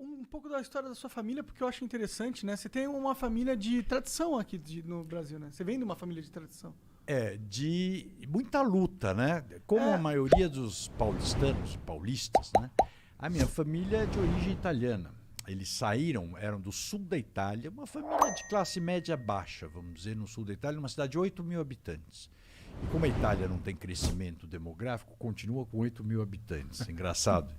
um pouco da história da sua família, porque eu acho interessante, né? Você tem uma família de tradição aqui no Brasil, né? Você vem de uma família de tradição. De muita luta, né? Como É. a maioria dos paulistas, né? A minha família é de origem italiana. Eles saíram, eram do sul da Itália, uma família de classe média baixa, vamos dizer, no sul da Itália, uma cidade de 8 mil habitantes. E como a Itália não tem crescimento demográfico, continua com 8 mil habitantes. Engraçado.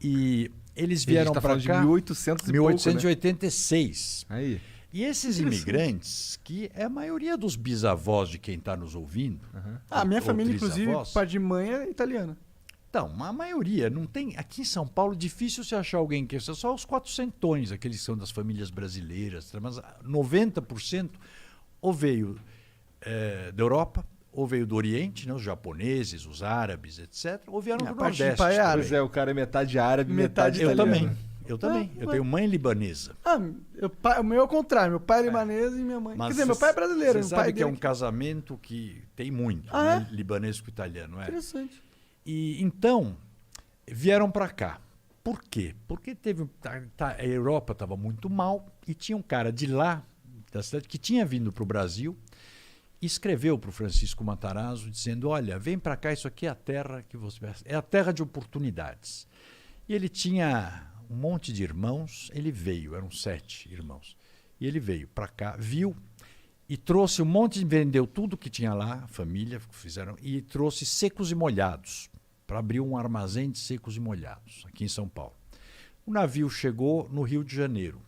E eles vieram para cá... de 1800 e 1886. Pouco, né? Aí. E esses imigrantes, que é a maioria dos bisavós de quem está nos ouvindo... A minha família, inclusive, trisavós, pai de mãe é italiana. então, a maioria, não tem. Aqui em São Paulo, difícil você achar alguém que. Só os 400, aqueles que são das famílias brasileiras, mas 90% ou veio da Europa, ou veio do Oriente, né, os japoneses, os árabes, etc., ou vieram do parte de Nordeste. pai é árabe. Pois é, o cara é metade árabe, metade Eu italiano. também. Eu também. Eu tenho mãe libanesa. O meu é o contrário. Meu pai é libanês e minha mãe. Quer dizer, meu pai é brasileiro. Você Meu pai sabe que é dele um casamento que tem muito, Ah, né? Libanês com italiano. Interessante. E então, vieram para cá. Por quê? Porque a Europa estava muito mal e tinha um cara de lá, da cidade, que tinha vindo para o Brasil e escreveu para o Francisco Matarazzo dizendo, olha, vem para cá, isso aqui é a terra que você... É a terra de oportunidades. E ele tinha um monte de irmãos, ele veio, eram 7 irmãos. E ele veio para cá, viu e trouxe um monte, vendeu tudo que tinha lá, a família fizeram, e trouxe secos e molhados, para abrir um armazém de secos e molhados, aqui em São Paulo. O navio chegou no Rio de Janeiro.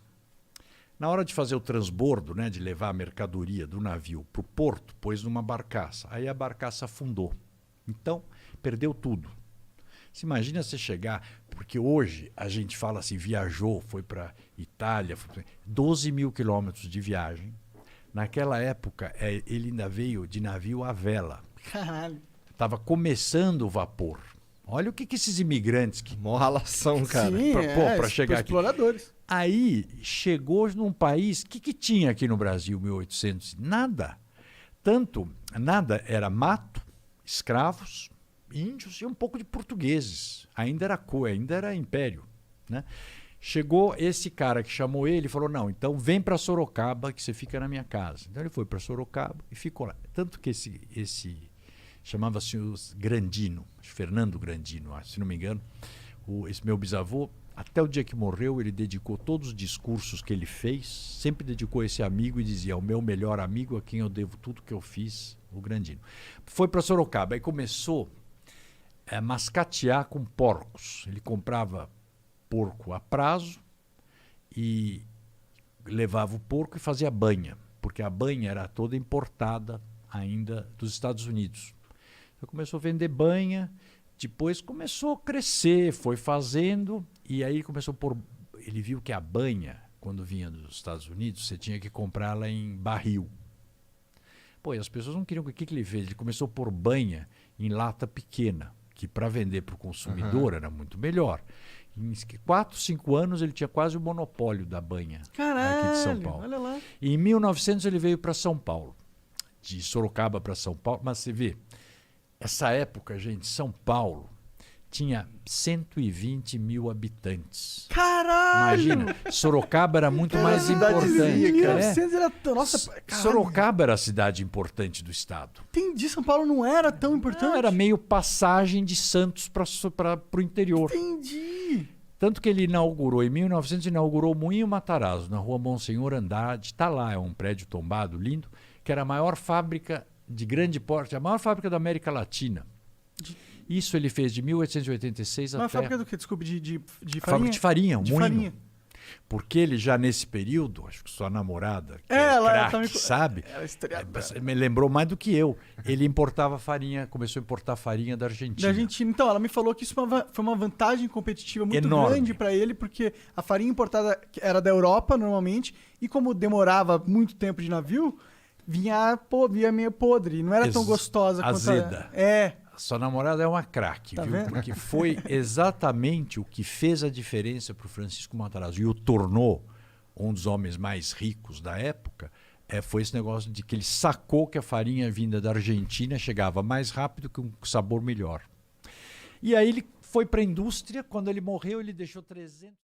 Na hora de fazer o transbordo, né, de levar a mercadoria do navio para o porto, pôs numa barcaça. Aí a barcaça afundou. Então, perdeu tudo. Você imagina você chegar, porque hoje a gente fala assim, viajou, foi para Itália, 12 mil quilômetros de viagem. Naquela época, ele ainda veio de navio à vela. Caralho. Estava começando o vapor. Olha o que esses imigrantes... Mó ralação, cara. Sim, para chegar aqui. Exploradores. Aí chegou num país... O que tinha aqui no Brasil, 1800? Nada. Nada, era mato, escravos, índios e um pouco de portugueses. Ainda era império, né? Chegou esse cara que chamou ele e falou, não, então vem para Sorocaba que você fica na minha casa. Então ele foi para Sorocaba e ficou lá. Tanto que esse chamava-se Grandino, Fernando Grandino, se não me engano, esse meu bisavô, até o dia que morreu, ele dedicou todos os discursos que ele fez, sempre dedicou a esse amigo e dizia, o meu melhor amigo a quem eu devo tudo que eu fiz, o Grandino. Foi para Sorocaba, aí começou a mascatear com porcos. Ele comprava porco a prazo e levava o porco e fazia banha, porque a banha era toda importada ainda dos Estados Unidos. Então começou a vender banha, depois começou a crescer, foi fazendo, e aí começou a pôr... Ele viu que a banha, quando vinha dos Estados Unidos, você tinha que comprá-la em barril. Pô, e as pessoas não queriam... O que ele fez? Ele começou a pôr banha em lata pequena, que para vender para o consumidor era muito melhor. Em 4, 5 anos ele tinha quase o monopólio da banha aqui de São Paulo. Olha lá. E em 1900 ele veio para São Paulo, de Sorocaba para São Paulo. Mas você vê, essa época, gente, São Paulo tinha 120 mil habitantes. Caralho! Imagina, Sorocaba era muito mais cidadezinha, importante. cara. 1900 era... Nossa, caralho. Sorocaba era a cidade importante do estado. Entendi, São Paulo não era tão importante. Não, era meio passagem de Santos para o interior. Entendi. Tanto que ele inaugurou, em 1900, inaugurou o Moinho Matarazzo, na rua Monsenhor Andrade. Está lá, é um prédio tombado, lindo, que era a maior fábrica de grande porte, a maior fábrica da América Latina. Isso ele fez de 1886 Uma até... fábrica do quê? Desculpe, de farinha? Fábrica de farinha, um De moinho. farinha. Porque ele já nesse período, acho que sua namorada, que Ela craque, tá me... sabe? Ela é historiadora. Me lembrou mais do que eu. Ele importava farinha, começou a importar farinha da Argentina. Da Argentina. Então, ela me falou que isso foi uma vantagem competitiva muito Enorme. grande para ele, porque a farinha importada era da Europa, normalmente, e como demorava muito tempo de navio, vinha meio podre. Não era tão gostosa quanto azeda. Sua namorada é uma craque, Tá viu? vendo? Porque foi exatamente o que fez a diferença para o Francisco Matarazzo e o tornou um dos homens mais ricos da época. Foi esse negócio de que ele sacou que a farinha vinda da Argentina chegava mais rápido com um sabor melhor. E aí ele foi para a indústria. Quando ele morreu, ele deixou 300...